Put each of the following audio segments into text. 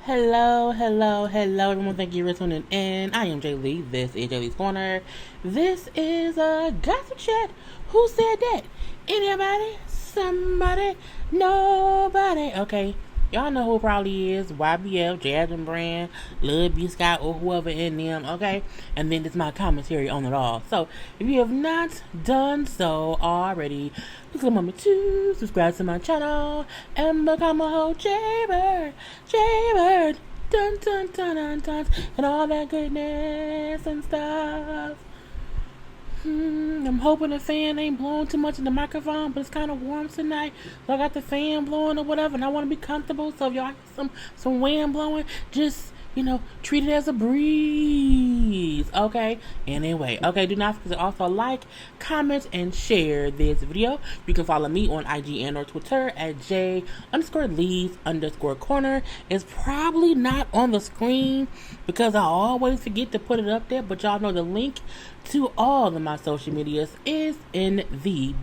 Hello, everyone. Thank you for tuning in. I am JayLee. This is JLeesCorner. This is a gossip chat. Who said that? Anybody? Somebody? Nobody? Okay. Y'all know who it probably is. YBF, Jasmine Brand, Lil B. Scott, or whoever in them. Okay. And then it's my commentary on it all. So, if you have not done so already, please remember to subscribe to my channel and become a whole JayBird, dun dun dun dun dun, and all that goodness and stuff. I'm hoping the fan ain't blowing too much in the microphone, but it's kind of warm tonight. So I got the fan blowing or whatever, and I want to be comfortable. So if y'all hear some wind blowing, just treat it as a breeze. Okay. Anyway, okay. Do not forget to also like, comment, and share this video. You can follow me on IG and or Twitter at J_Lees_Corner. It's probably not on the screen because I always forget to put it up there. But y'all know the link to all of my social medias is in the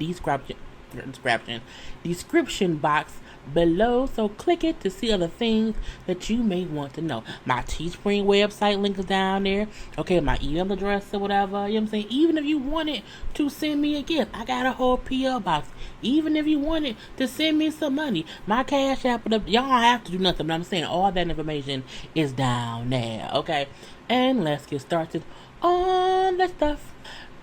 description box below, so click it to see other things that you may want to know. My Teespring website link is down there. Okay, my email address or whatever. You know what I'm saying? Even if you wanted to send me a gift, I got a whole PO box. Even if you wanted to send me some money, my CashApp, y'all don't have to do nothing, but I'm saying all that information is down there. Okay, and let's get started on the stuff.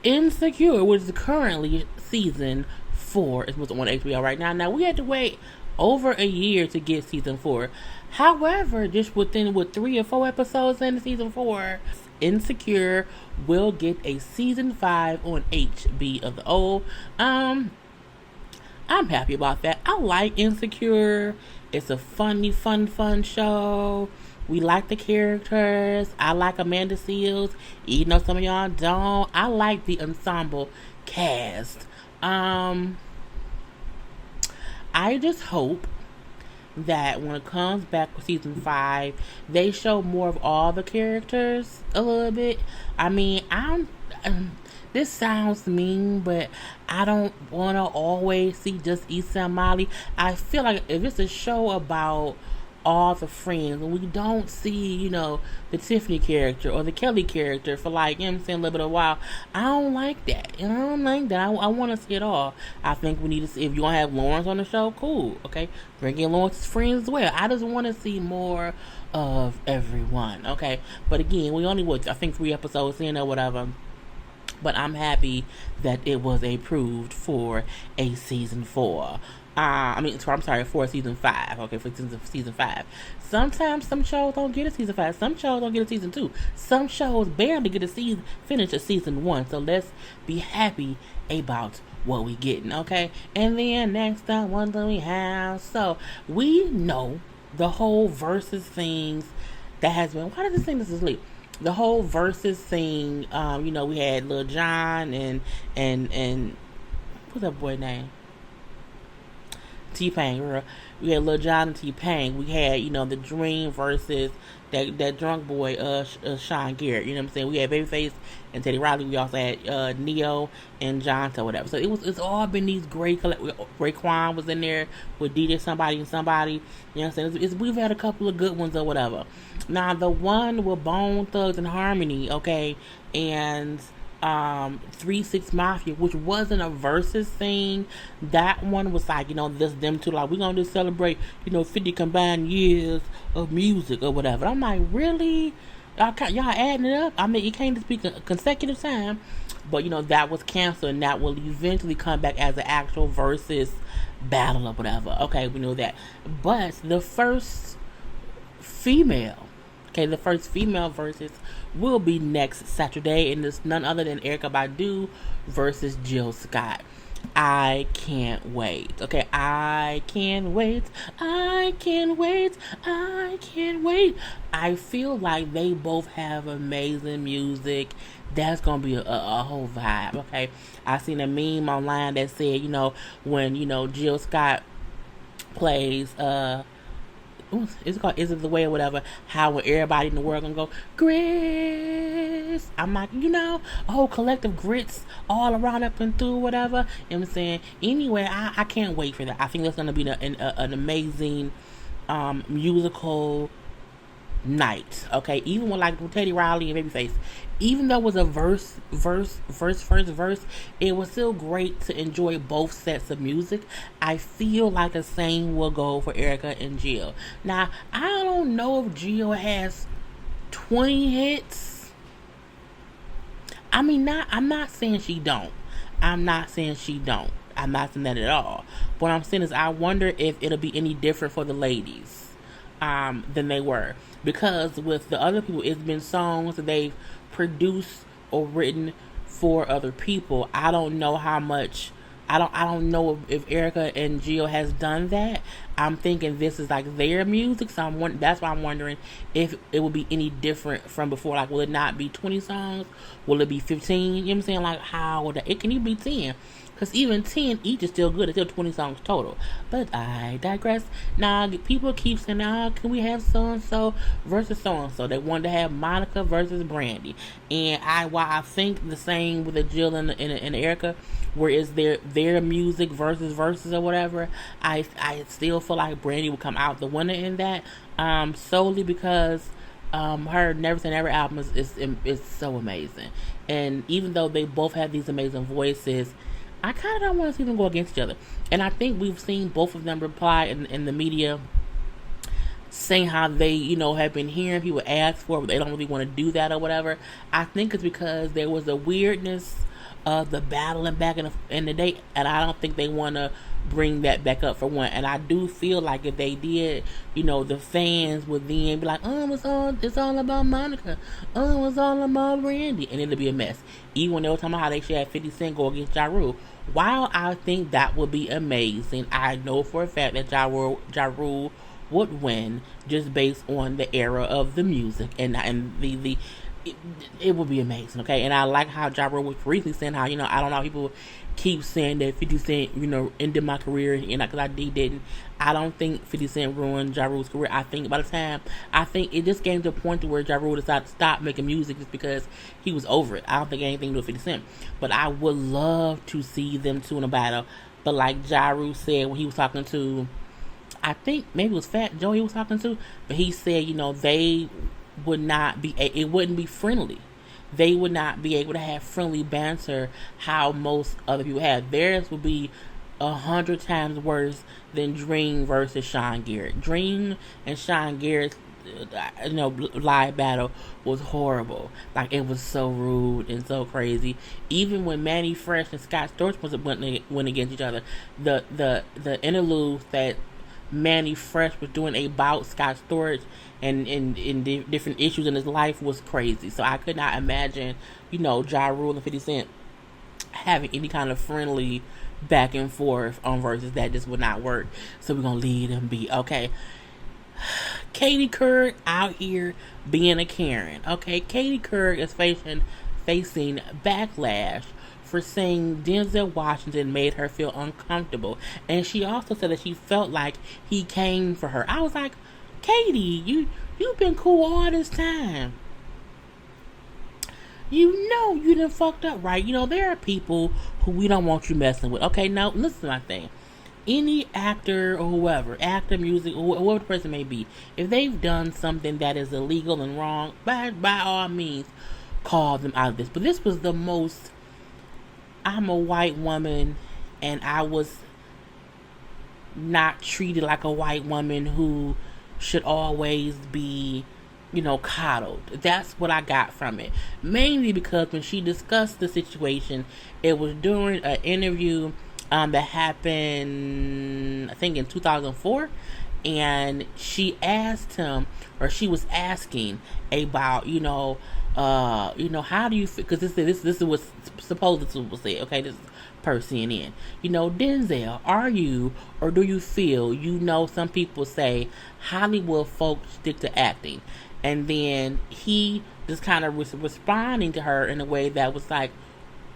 Insecure, which is currently season 4. It's on HBO right now. Now we had to wait over a year to get season 4. However, just within 3 or 4 episodes in season 4, Insecure will get a season 5 on HBO. I'm happy about that. I like Insecure. It's a fun show. We like the characters. I like Amanda Seals, even though some of y'all don't. I like the ensemble cast. I just hope that when it comes back with season 5, they show more of all the characters a little bit. I mean, this sounds mean, but I don't want to always see just Issa and Molly. I feel like if it's a show about all the friends and we don't see, the Tiffany character or the Kelly character for a little bit of a while, I don't like that. I don't like that. I want to see it all. I think we need to see, if you want to have Lawrence on the show, cool. Okay. Bring in Lawrence's friends as well. I just want to see more of everyone. Okay. But again, we only 3 episodes in or whatever. But I'm happy that it was approved for a season 4. For season 5. Okay, for season 5. Sometimes some shows don't get a season 5. Some shows don't get a season 2. Some shows barely get finish a season 1. So let's be happy about what we getting. Okay, and then next up, what do we have? So we know the whole Verzuz things that has been. Why does this thing asleep? The whole Verzuz thing. We had Lil Jon and what's that boy name? T-Pain, girl. We had Lil Jon and T-Pain. We had, The Dream versus that drunk boy, Sean Garrett. You know what I'm saying? We had Babyface and Teddy Riley. We also had Neo and Jonta, whatever. So it's all been these great. Raekwon was in there with DJ somebody and somebody. You know what I'm saying? We've had a couple of good ones or whatever. Now the one with Bone Thugs and Harmony, okay, and 3-6 Mafia, which wasn't a Verzuz thing. That one was just them two, we're gonna just celebrate 50 combined years of music or whatever. I'm like, really? Y'all adding it up? I mean, it can't just be consecutive time. But that was canceled, and that will eventually come back as an actual Verzuz battle or whatever. Okay, we know that. But the first female Verzuz will be next Saturday, and it's none other than Erykah Badu versus Jill Scott. I can't wait. Okay, I can't wait. I feel like they both have amazing music. That's gonna be a whole vibe. Okay, I seen a meme online that said, when Jill Scott plays it's called Is It The Way or whatever, how will everybody in the world gonna go, grits? I'm like, a whole collective grits all around up and through whatever. You know what I'm saying? Anyway, I can't wait for that. I think that's gonna be an amazing musical night. Okay, even with like Teddy Riley and Babyface, even though it was a verse, it was still great to enjoy both sets of music. I feel like the same will go for Erica and Jill. Now, I don't know if Jill has 20 hits. I mean, I'm not saying she don't. I'm not saying she don't. I'm not saying that at all. What I'm saying is, I wonder if it'll be any different for the ladies than they were, because with the other people, it's been songs that they've produced or written for other people. I don't know how much. I don't know if Erica and Jill has done that. I'm thinking this is like their music, so that's why I'm wondering if it will be any different from before. Like, will it not be 20 songs? Will it be 15? You know what I'm saying? Like, how would it can even be 10? Because even 10 each is still good. It's still 20 songs total. But I digress. Now, people keep saying, can we have so-and-so versus so-and-so? They wanted to have Monica versus Brandy. And while I think the same with the Jill and Erica, where is their music versus or whatever, I still feel like Brandy will come out the winner in that, solely because her Never Say Never album is so amazing. And even though they both have these amazing voices, I kind of don't want to see them go against each other. And I think we've seen both of them reply in the media saying how they, have been hearing people ask for it, but they don't really want to do that or whatever. I think it's because there was a weirdness of the battling back in the day, and I don't think they want to bring that back up for one. And I do feel like if they did, the fans would then be like, it's all about Monica. It's all about Randy. And it'll be a mess. Even when they were talking about how they should have 50 Cent go against Ja Rule. While I think that would be amazing, I know for a fact that Ja Rule would win just based on the era of the music and the it would be amazing, okay? And I like how Ja Rule was recently saying how, I don't know, people keep saying that 50 Cent, ended my career, and because I didn't. I don't think 50 Cent ruined Ja Rule's career. I think by the time, it just came to a point to where Ja Rule decided to stop making music just because he was over it. I don't think anything to do with 50 Cent. But I would love to see them two in a battle. But like Ja Rule said when he was talking to, I think maybe it was Fat Joe he was talking to, but he said, they would not be, it wouldn't be friendly. They would not be able to have friendly banter how most other people have. Theirs would be 100 times worse than Dream versus Sean Garrett. Dream and Sean Garrett's live battle was horrible. Like, it was so rude and so crazy. Even when Manny Fresh and Scott Storch went against each other, the interludes that Manny Fresh was doing about Scott Storch and in different issues in his life was crazy. So I could not imagine, Ja Rule and 50 Cent having any kind of friendly back and forth on verses. That just would not work. So we're gonna leave them be. Okay. Katie Couric out here being a Karen. Okay, Katie Couric is facing backlash for saying Denzel Washington made her feel uncomfortable. And she also said that she felt like he came for her. I was like, Katie, you've been cool all this time. You done fucked up, right? There are people who we don't want you messing with. Okay, now listen to my thing. Any actor or whoever, actor, music, or whoever the person may be, if they've done something that is illegal and wrong, by all means, call them out of this. But this was the most, I'm a white woman and I was not treated like a white woman who should always be, coddled. That's what I got from it. Mainly because when she discussed the situation, it was during an interview that happened, I think, in 2004. And she asked him, or she was asking about, how do you feel? Because this is what supposedly was said. Okay, this is per CNN. Denzel, are you or do you feel? Some people say Hollywood folks stick to acting, and then he just kind of was responding to her in a way that was like,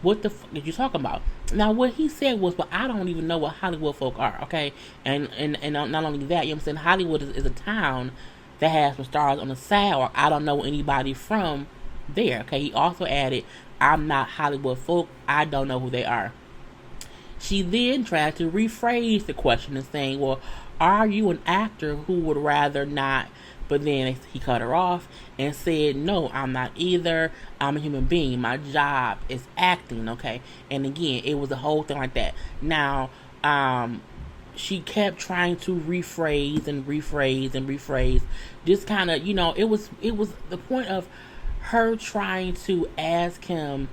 "What the fuck did you talking about?" Now, what he said was, "Well, I don't even know what Hollywood folk are." Okay, and not only that, I'm saying Hollywood is a town that has some stars on the side, or I don't know anybody from there. Okay, he also added, "I'm not Hollywood folk. I don't know who they are." She then tried to rephrase the question and saying, "Well, are you an actor who would rather not But then he cut her off and said, no, I'm not either. I'm a human being. My job is acting, okay? And again, it was a whole thing like that. Now, she kept trying to rephrase and rephrase and rephrase. Just kind of, it was the point of her trying to ask him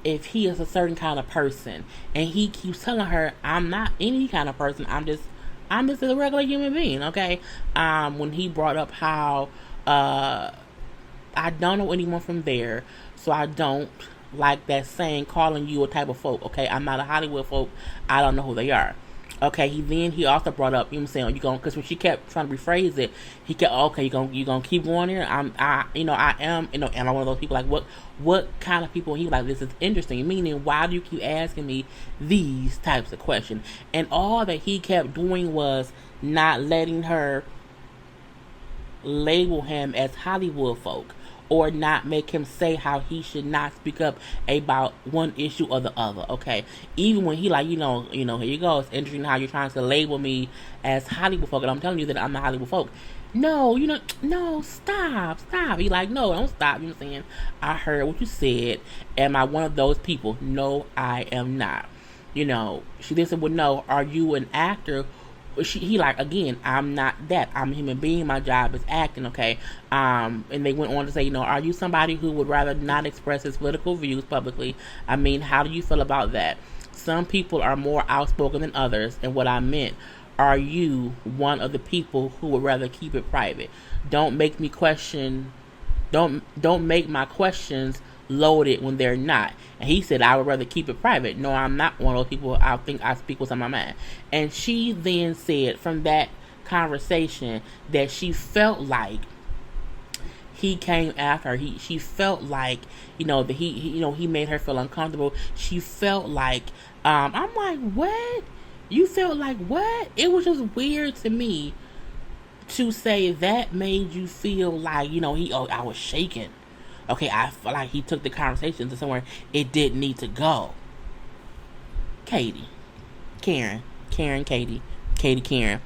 if he is a certain kind of person, and he keeps telling her, I'm not any kind of person. I'm just a regular human being, okay? When he brought up how I don't know anyone from there, so I don't like that saying, calling you a type of folk, okay? I'm not a Hollywood folk. I don't know who they are. Okay, he also brought up, because when she kept trying to rephrase it, he kept, okay, you gonna keep going there? Am I one of those people, like, what kind of people? He was like, this is interesting, meaning, why do you keep asking me these types of questions? And all that he kept doing was not letting her label him as Hollywood folk, or not make him say how he should not speak up about one issue or the other, okay? Even when he like, here you go, it's interesting how you're trying to label me as Hollywood folk, and I'm telling you that I'm not Hollywood folk. No, no, stop. He like, no, don't stop, you know what I'm saying? I heard what you said. Am I one of those people? No, I am not. She then said, well, no, are you an actor? He like, again, I'm not that. I'm a human being. My job is acting, okay? And they went on to say, are you somebody who would rather not express his political views publicly? I mean, how do you feel about that? Some people are more outspoken than others, and what I meant, are you one of the people who would rather keep it private? Don't make me question. Don't make my questions loaded when they're not. And he said, I would rather keep it private. No, I'm not one of those people. I think I speak what's on my mind. And she then said from that conversation that she felt like he came after her. She felt like, that he made her feel uncomfortable. She felt like, I'm like, what? You felt like what? It was just weird to me to say that made you feel like, I was shaking. Okay, I feel like he took the conversation to somewhere it didn't need to go. Katie, Karen, Katie, Karen.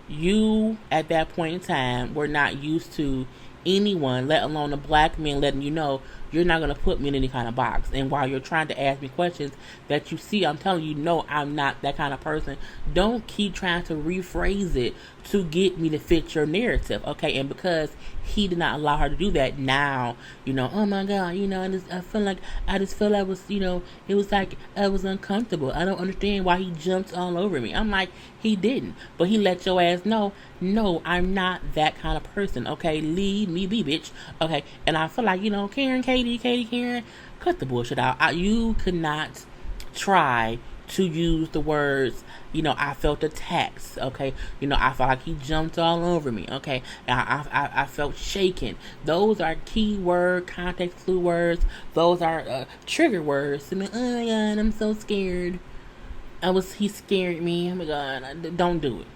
You at that point in time were not used to anyone, let alone a black man, letting you know you're not going to put me in any kind of box. And while you're trying to ask me questions that you see, I'm telling you, no, I'm not that kind of person. Don't keep trying to rephrase it to get me to fit your narrative, okay? And because he did not allow her to do that, now, oh my God, I feel like I was, it was like I was uncomfortable. I don't understand why he jumped all over me. I'm like, he didn't. But he let your ass know, no, I'm not that kind of person, okay? Leave me be, bitch, okay? And I feel like, Karen, Karen, cut the bullshit out. You could not try to use the words, I felt attacked, okay? I felt like he jumped all over me, okay? I felt shaken. Those are keyword, context clue words. Those are trigger words. I mean, oh my God, I'm so scared. He scared me. Oh my God, don't do it.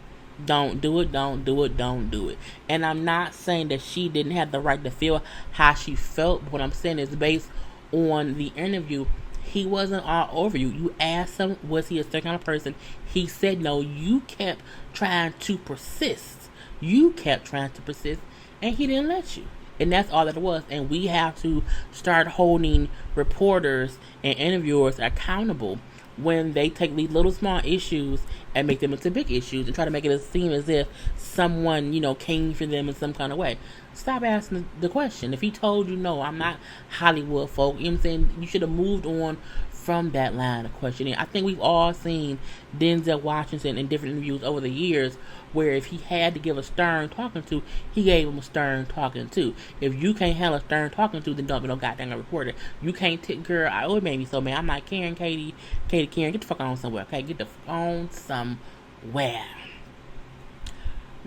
Don't do it. And I'm not saying that she didn't have the right to feel how she felt. What I'm saying is based on the interview, he wasn't all over you. You asked him, was he a certain kind of person? He said no. You kept trying to persist. And he didn't let you. And that's all that it was. And we have to start holding reporters and interviewers accountable when they take these little small issues and make them into big issues and try to make it seem as if someone, came for them in some kind of way. Stop asking the question. If he told you, no, I'm not Hollywood folk, you know what I'm saying? You should have moved on from that line of questioning. I think we've all seen Denzel Washington in different interviews over the years where if he had to give a stern talking to, he gave him a stern talking to. If you can't handle a stern talking to, then don't be no goddamn reporter. You can't girl, it made me so mad. I'm like, Karen, Karen, get the fuck on somewhere, okay? Get the on somewhere.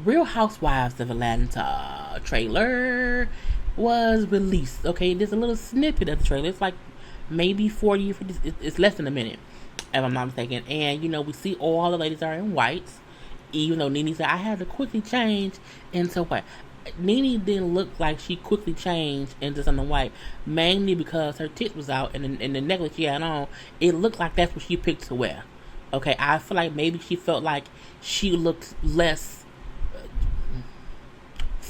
Real Housewives of Atlanta trailer was released. Okay, there's a little snippet of the trailer. It's like maybe 40, it's less than a minute, if I'm not mistaken. And, we see all the ladies are in whites, even though Nene said, I had to quickly change into white. Nene didn't look like she quickly changed into something white, mainly because her tits was out and the necklace she had on, it looked like that's what she picked to wear. Okay, I feel like maybe she felt like she looked less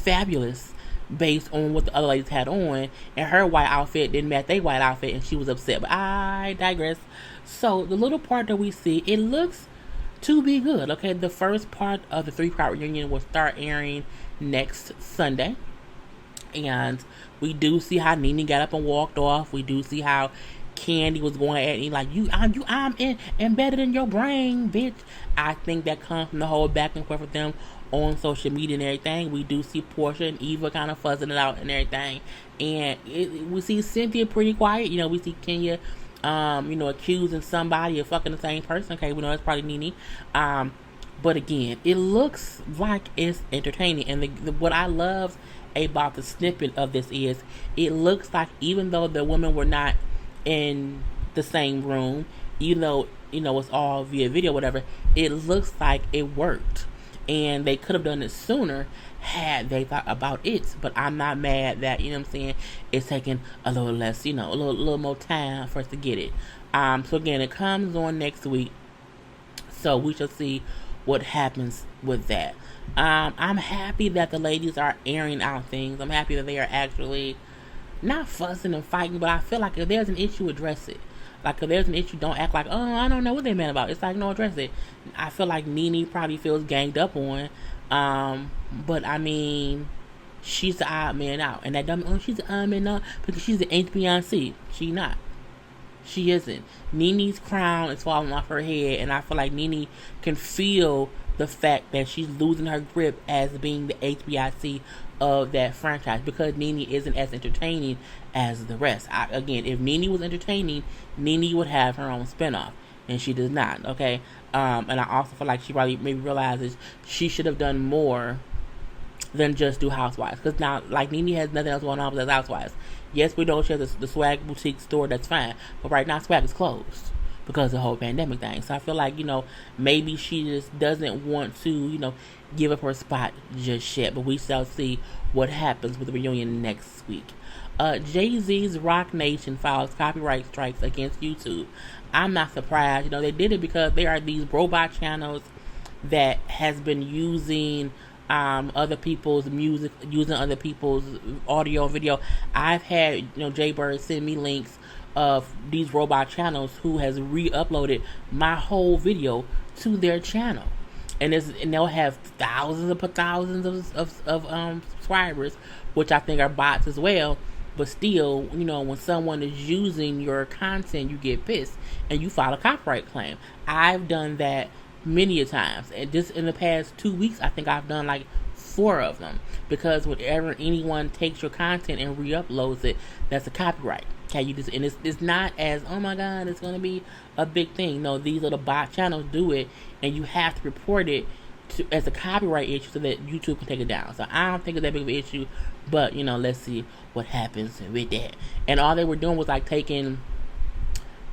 fabulous based on what the other ladies had on, and her white outfit didn't match their white outfit, and she was upset. But I digress. So the little part that we see, it looks to be good. Okay, the first part of the 3-part reunion will start airing next Sunday, and we do see how Nene got up and walked off. We do see how Candy was going at me like, I'm embedded in your brain, bitch. I think that comes from the whole back and forth with them on social media and everything. We do see Portia and Eva kind of fuzzing it out and everything, and we see Cynthia pretty quiet. We see Kenya accusing somebody of fucking the same person. Okay, we know it's probably Nene. But again, it looks like it's entertaining. And what I love about the snippet of this is, it looks like even though the women were not in the same room, even though, it's all via video, whatever, it looks like it worked. And they could have done it sooner had they thought about it. But I'm not mad that, it's taking a little less, a little more time for us to get it. So again, it comes on next week. So we shall see what happens with that. I'm happy that the ladies are airing out things. I'm happy that they are actually not fussing and fighting, but I feel like if there's an issue, address it. Like, if there's an issue, don't act like, oh, I don't know what they meant about it. It's like, no, address it. I feel like Nene probably feels ganged up on. But I mean, she's the odd man out. And that dumb, she's the odd man out because she's the ain't Beyonce. She not. She isn't. Nene's crown is falling off her head, and I feel like Nene can feel the fact that she's losing her grip as being the HBIC of that franchise, because Nene isn't as entertaining as the rest. Again, if Nene was entertaining, Nene would have her own spinoff, and she does not. Okay, and I also feel like she probably maybe realizes she should have done more than just do Housewives, because now, like, Nene has nothing else going on besides Housewives. Yes, we know she has the Swag Boutique store, that's fine, but right now Swag is closed because of the whole pandemic thing. So I feel like, maybe she just doesn't want to, give up her spot just yet. But we shall see what happens with the reunion next week. Jay-Z's Rock Nation files copyright strikes against YouTube. I'm not surprised. They did it because there are these robot channels that has been using other people's music, using other people's audio and video. I've had, JayBirds send me links of these robot channels who has re-uploaded my whole video to their channel, and they'll have thousands of subscribers, which I think are bots as well. But still, when someone is using your content, you get pissed and you file a copyright claim. I've done that many a times, and just in the past 2 weeks, I think I've done like 4 of them, because whenever anyone takes your content and re-uploads it, that's a copyright. Okay, and it's not as, oh my god, it's gonna be a big thing. No, these little bot channels do it, and you have to report it as a copyright issue so that YouTube can take it down. So I don't think it's that big of an issue, but let's see what happens with that. And all they were doing was like taking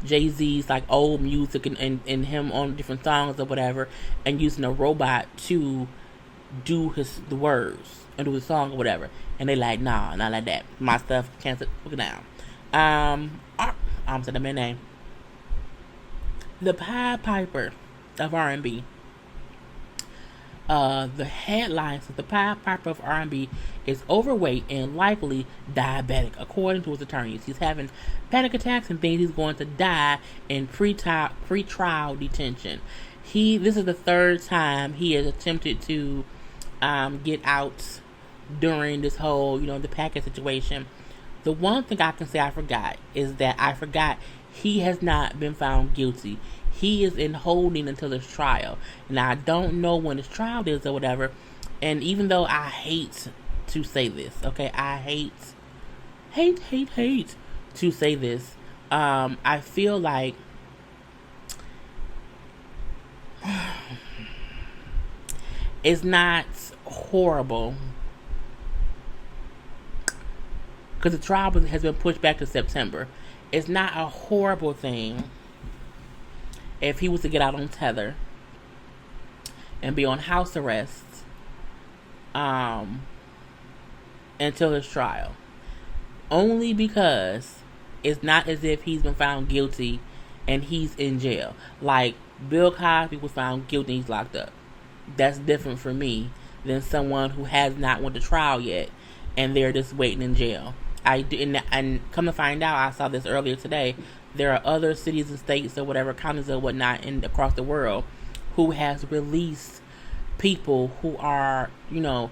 Jay-Z's like old music and him on different songs or whatever, and using a robot to do the words and do the song or whatever. And they like, nah, not like that. My stuff can't look it down. I'm saying the man name. The Pied Piper of R&B. The headline says the Pied Piper of R&B is overweight and likely diabetic, according to his attorneys. He's having panic attacks and thinks he's going to die in pre-trial detention. This is the 3rd time he has attempted to get out during this whole, the package situation. The one thing I can say I forgot is that he has not been found guilty. He is in holding until his trial. Now, I don't know when his trial is or whatever. And even though I hate to say this, okay, I hate to say this, I feel like it's not horrible, because the trial has been pushed back to September. It's not a horrible thing if he was to get out on tether and be on house arrest until his trial. Only because it's not as if he's been found guilty and he's in jail. Like Bill Cosby was found guilty and he's locked up. That's different for me than someone who has not went to trial yet, and they're just waiting in jail. I do, and come to find out, I saw this earlier today. There are other cities and states or whatever, counties or whatnot, across the world, who has released people who are, the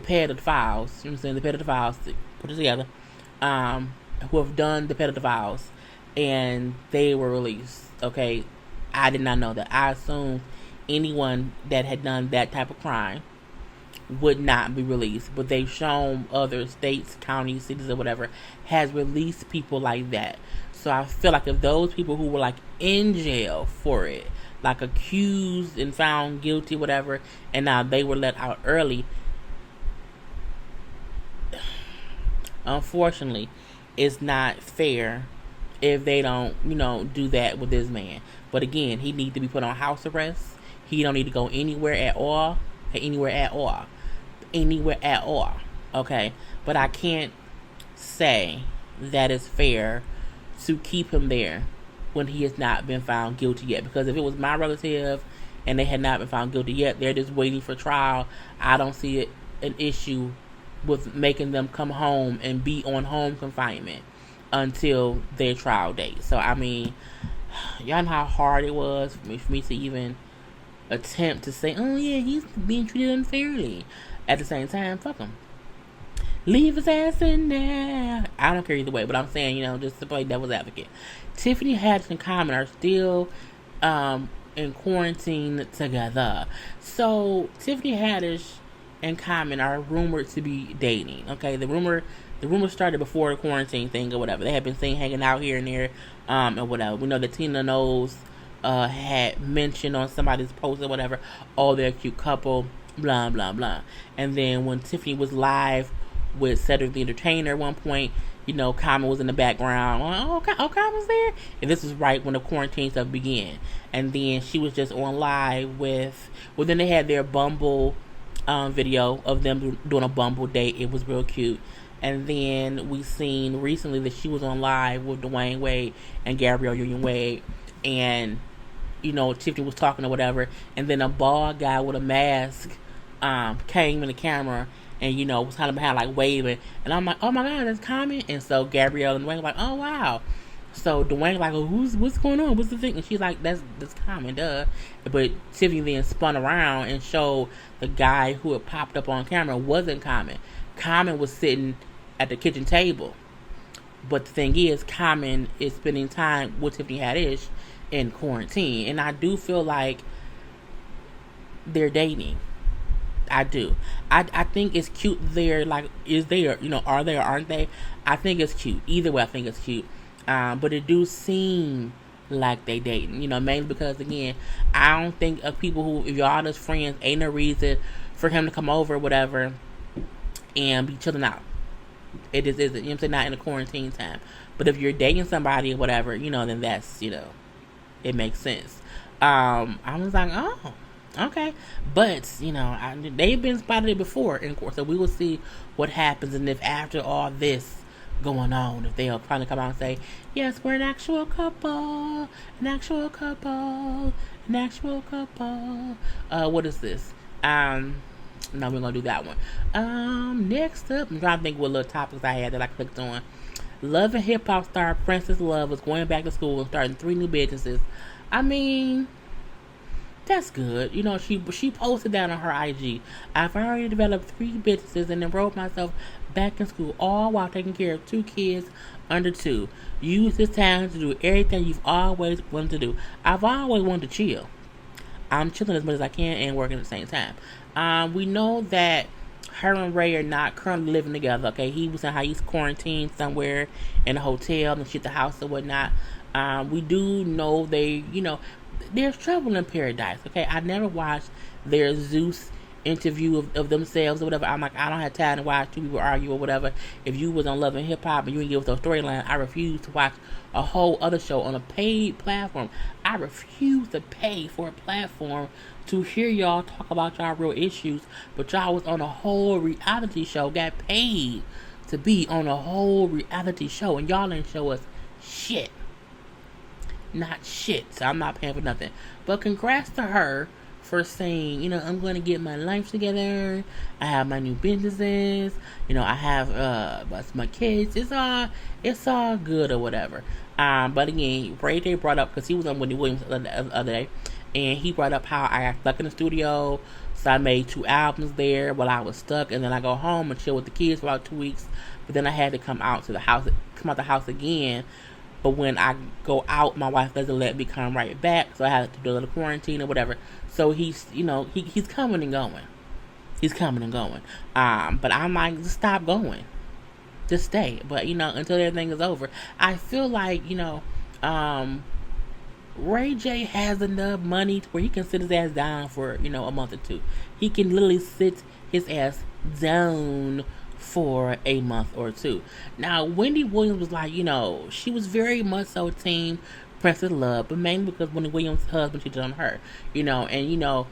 pedophiles. You know what I'm saying? The pedophiles, put it together. Who have done the pedophiles, and they were released. Okay, I did not know that. I assumed anyone that had done that type of crime would not be released, but they've shown other states, counties, cities, or whatever has released people like that. So I feel like if those people who were like in jail for it, like accused and found guilty, whatever, and now they were let out early, unfortunately, it's not fair if they don't, do that with this man. But again, he needs to be put on house arrest. He don't need to go anywhere at all. Anywhere at all. Anywhere at all. Okay? But I can't say that it's fair to keep him there when he has not been found guilty yet. Because if it was my relative and they had not been found guilty yet, they're just waiting for trial. I don't see it an issue with making them come home and be on home confinement until their trial date. So, I mean, y'all know how hard it was for me to even attempt to say, oh yeah, he's being treated unfairly. At the same time, fuck him. Leave his ass in there. I don't care either way, but I'm saying, just to play devil's advocate. Tiffany Haddish and Common are still in quarantine together. So, Tiffany Haddish and Common are rumored to be dating. Okay, the rumor started before the quarantine thing or whatever. They had been seen hanging out here and there, or whatever. We know that Tina Knowles had mentioned on somebody's post or whatever, oh, they're a cute couple, blah blah blah. And then when Tiffany was live with Cedric the Entertainer at one point, Common was in the background. Oh, Common's there. And this was right when the quarantine stuff began. And then she was just on live with. Well, then they had their Bumble video of them doing a Bumble date. It was real cute. And then we seen recently that she was on live with Dwayne Wade and Gabrielle Union Wade, and Tiffany was talking or whatever, and then a bald guy with a mask came in the camera and was kind of behind like waving, and I'm like, oh my god, that's Common. And so Gabrielle and Dwayne were like, oh wow. So Dwayne like, oh, what's going on? What's the thing? And she's like, that's Common, duh. But Tiffany then spun around and showed the guy who had popped up on camera wasn't Common. Common was sitting at the kitchen table. But the thing is, Common is spending time with Tiffany Haddish in quarantine. And I do feel like they're dating. I do. I think it's cute there. Like, is there, are they or aren't they? I think it's cute. Either way, I think it's cute. But it do seem like they dating. Mainly because, again, I don't think of people who, if y'all just friends, ain't no reason for him to come over or whatever and be chilling out. It just isn't. You know what I'm saying? Not in the quarantine time. But if you're dating somebody or whatever, then that's, it makes sense. I was like, oh, okay. But, they've been spotted before, in course. So we will see what happens. And if after all this going on, if they'll finally come out and say, yes, we're an actual couple. An actual couple. An actual couple. What is this? No, we're gonna do that one. Next up, I'm trying to think what little topics I had that I clicked on. Love and hip hop star Princess Love is going back to school and starting 3 new businesses. I mean, that's good. She posted that on her IG. I've already developed 3 businesses and enrolled myself back in school, all while taking care of 2 kids under 2. Use this time to do everything you've always wanted to do. I've always wanted to chill. I'm chilling as much as I can and working at the same time. We know that her and Ray are not currently living together. Okay, he was in how he's quarantined somewhere in a hotel and shit, the house or whatnot. We do know there's trouble in paradise. Okay, I never watched their Zeus interview of themselves or whatever. I'm like, I don't have time to watch 2 people argue or whatever. If you was on Love and Hip Hop and you didn't give us a storyline, I refuse to watch a whole other show on a paid platform. I refuse to pay for a platform to hear y'all talk about y'all real issues, but y'all was on a whole reality show, got paid to be on a whole reality show, and y'all didn't show us shit. Not shit. So I'm not paying for nothing. But congrats to her for saying, I'm going to get my life together. I have my new businesses. I have my kids. It's all good or whatever. But again, Ray J brought up, because he was on Wendy Williams the other day, and he brought up how I got stuck in the studio. So I made 2 albums there while I was stuck, and then I go home and chill with the kids for about 2 weeks. But then I had to come out the house again. But when I go out, my wife doesn't let me come right back, so I have to do a little quarantine or whatever. So he's coming and going. He's coming and going. But I'm like, just stop going. Just stay. But until everything is over, I feel like Ray J has enough money to where he can sit his ass down for a month or 2. He can literally sit his ass down for a month or 2. Now, Wendy Williams was like, she was very much so team Princess Love, but mainly because Wendy Williams' husband cheated on her, and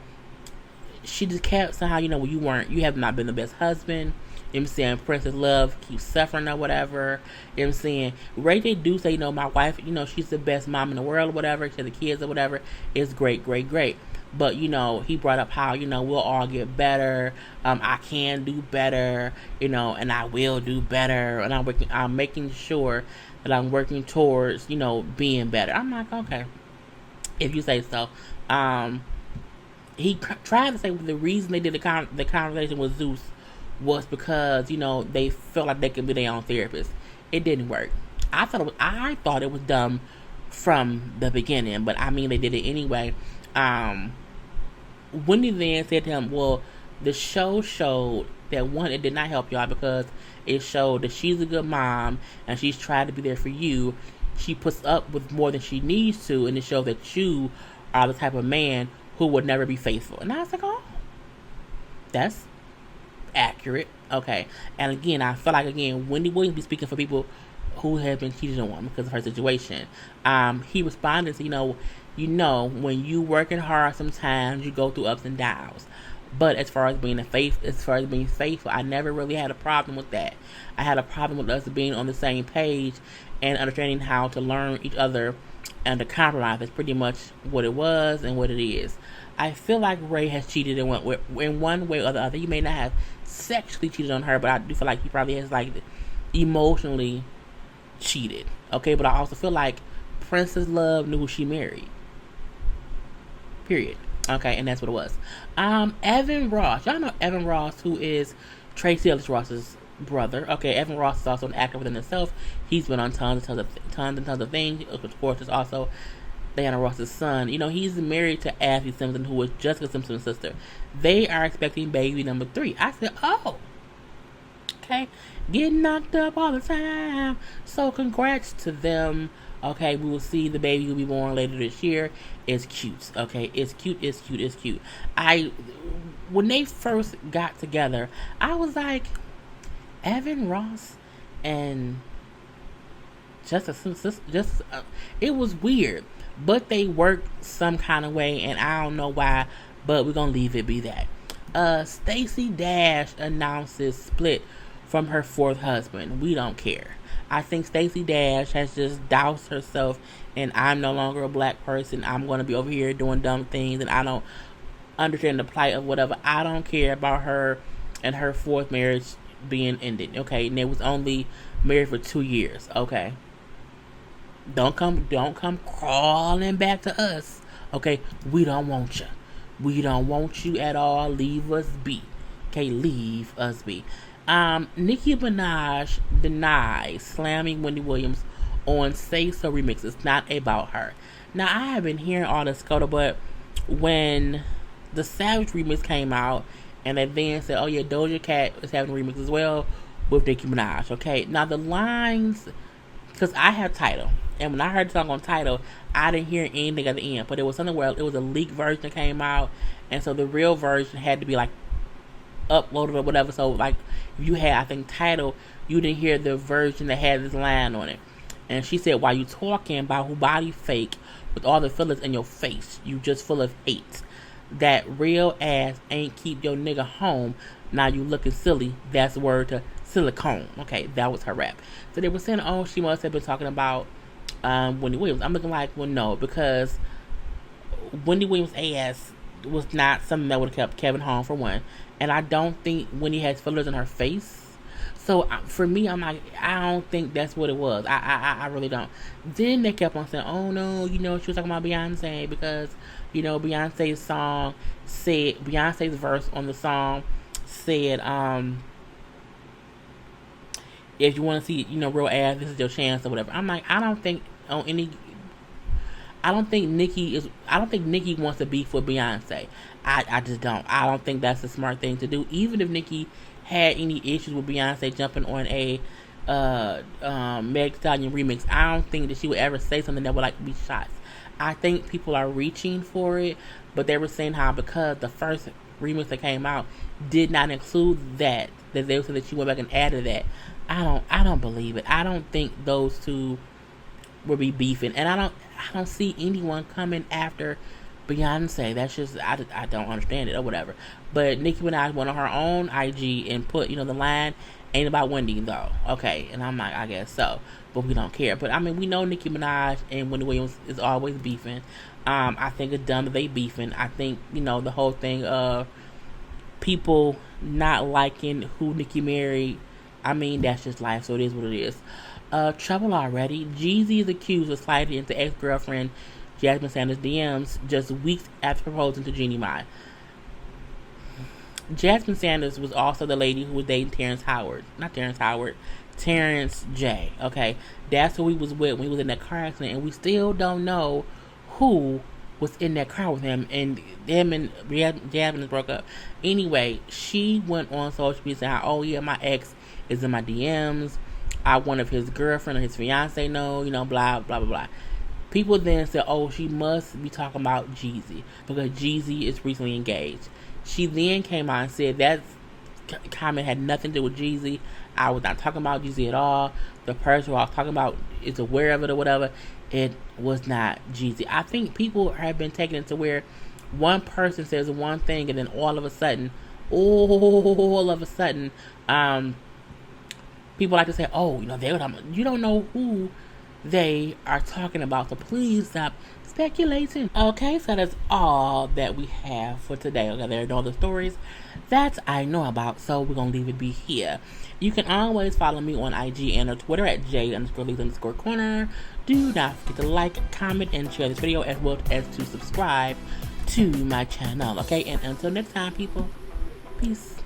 she just kept somehow, you have not been the best husband. You know what I'm saying? Princess Love keeps suffering or whatever. You know what I'm saying? Ray J do say, my wife, she's the best mom in the world or whatever. She has the kids or whatever. It's great, great, great. But, he brought up how, we'll all get better. I can do better, and I will do better. And I'm making sure that I'm working towards, being better. I'm like, okay, if you say so. He tried to say the reason they did the conversation with Zeus was because they felt like they could be their own therapist. It didn't work. I thought it was dumb from the beginning, but I mean they did it anyway. Wendy then said to him, well, the show showed that one, it did not help y'all because it showed that she's a good mom and she's trying to be there for you. She puts up with more than she needs to, and it shows that you are the type of man who would never be faithful. And I was like, oh, that's accurate. Okay. And again, I feel like Wendy Williams be speaking for people who have been cheated on because of her situation. He responded to, when you working hard, sometimes you go through ups and downs. But as far as being faithful, I never really had a problem with that. I had a problem with us being on the same page and understanding how to learn each other and to compromise. That's pretty much what it was and what it is. I feel like Ray has cheated in one way or the other. He may not have sexually cheated on her, but I do feel like he probably has emotionally cheated. Okay, but I also feel like Princess Love knew who she married. Period. Okay, and that's what it was. Evan Ross. Y'all know Evan Ross, who is Tracy Ellis Ross's brother. Okay, Evan Ross is also an actor within himself. He's been on tons and tons of things. Of course, there's also Diana Ross's son. He's married to Ashley Simpson, who was Jessica Simpson's sister. They are expecting baby number 3. I said, oh, okay, getting knocked up all the time. So congrats to them. Okay, we will see the baby will be born later this year. It's cute. Okay, it's cute. When they first got together, I was like, Evan Ross and it was weird, but they worked some kind of way, and I don't know why, but we're gonna leave it be that. Stacey Dash announces split from her 4th husband. We don't care. I think Stacey Dash has just doused herself and I'm no longer a black person. I'm going to be over here doing dumb things and I don't understand the plight of whatever. I don't care about her and her 4th marriage being ended. Okay, and they was only married for 2 years. Okay, don't come crawling back to us. Okay, we don't want you. We don't want you at all. Leave us be. Okay, leave us be. Nicki Minaj denies slamming Wendy Williams on Say So remix. It's not about her. Now, I have been hearing all this scuttlebutt when the Savage remix came out, and they then said, oh yeah, Doja Cat is having a remix as well with Nicki Minaj. Okay, now the lines, because I have Tidal, and when I heard the song on Tidal, I didn't hear anything at the end, but it was something where it was a leaked version that came out, and so the real version had to be uploaded or whatever. So if you had, I think, Tidal, you didn't hear the version that had this line on it. And she said, while you talking about who body fake with all the fillers in your face, you just full of hate. That real ass ain't keep your nigga home. Now you looking silly. That's word to silicone. Okay, that was her rap. So they were saying, oh, she must have been talking about Wendy Williams. I'm looking like, well, no, because Wendy Williams' ass was not something that would have kept Kevin home for one. And I don't think Wendy has fillers in her face. So for me, I'm like, I don't think that's what it was. I really don't. Then they kept on saying, oh no, she was talking about Beyonce because, Beyonce's song said, Beyonce's verse on the song said, if you want to see, real ass, this is your chance or whatever. I'm like, I don't think Nicki wants to beef with Beyonce. I just don't. I don't think that's the smart thing to do. Even if Nicki had any issues with Beyonce jumping on a Meg Thee Stallion remix, I don't think that she would ever say something that would be shots. I think people are reaching for it, but they were saying how because the first remix that came out did not include that they said that she went back and added that. I don't believe it. I don't think those two will be beefing, and I don't see anyone coming after Beyonce. That's just I don't understand it or whatever. But Nicki Minaj went on her own IG and put the line ain't about Wendy though. Okay, and I'm like, I guess so, but we don't care. But I mean, we know Nicki Minaj and Wendy Williams is always beefing. I think it's dumb that they beefing. I think the whole thing of people not liking who Nicki married. I mean, that's just life, so it is what it is. Trouble already. Jeezy is accused of sliding into ex-girlfriend Jasmine Sanders' DMs just weeks after proposing to Jeannie Mai. Jasmine Sanders was also the lady who was dating Terrence J. Okay, that's who he was with when he was in that car accident, and we still don't know who was in that car with him, and them and Jasmine broke up. Anyway, she went on social media saying, "Oh yeah, my ex is in my DMs. I one of his girlfriend or his fiance know, blah blah blah blah." People then said, "Oh, she must be talking about Jeezy because Jeezy is recently engaged." She then came out and said that comment had nothing to do with Jeezy. I was not talking about Jeezy at all. The person who I was talking about is aware of it or whatever. It was not Jeezy. I think people have been taking it to where one person says one thing and then all of a sudden, people like to say, "Oh, they're talking about," you don't know who they are talking about, so please stop speculating. Okay, so that's all that we have for today. Okay, there are no other stories that I know about, so we're gonna leave it be here. You can always follow me on IG and on Twitter at J_Lees_Corner. Do not forget to like, comment, and share this video as well as to subscribe to my channel. Okay, and until next time, people, peace.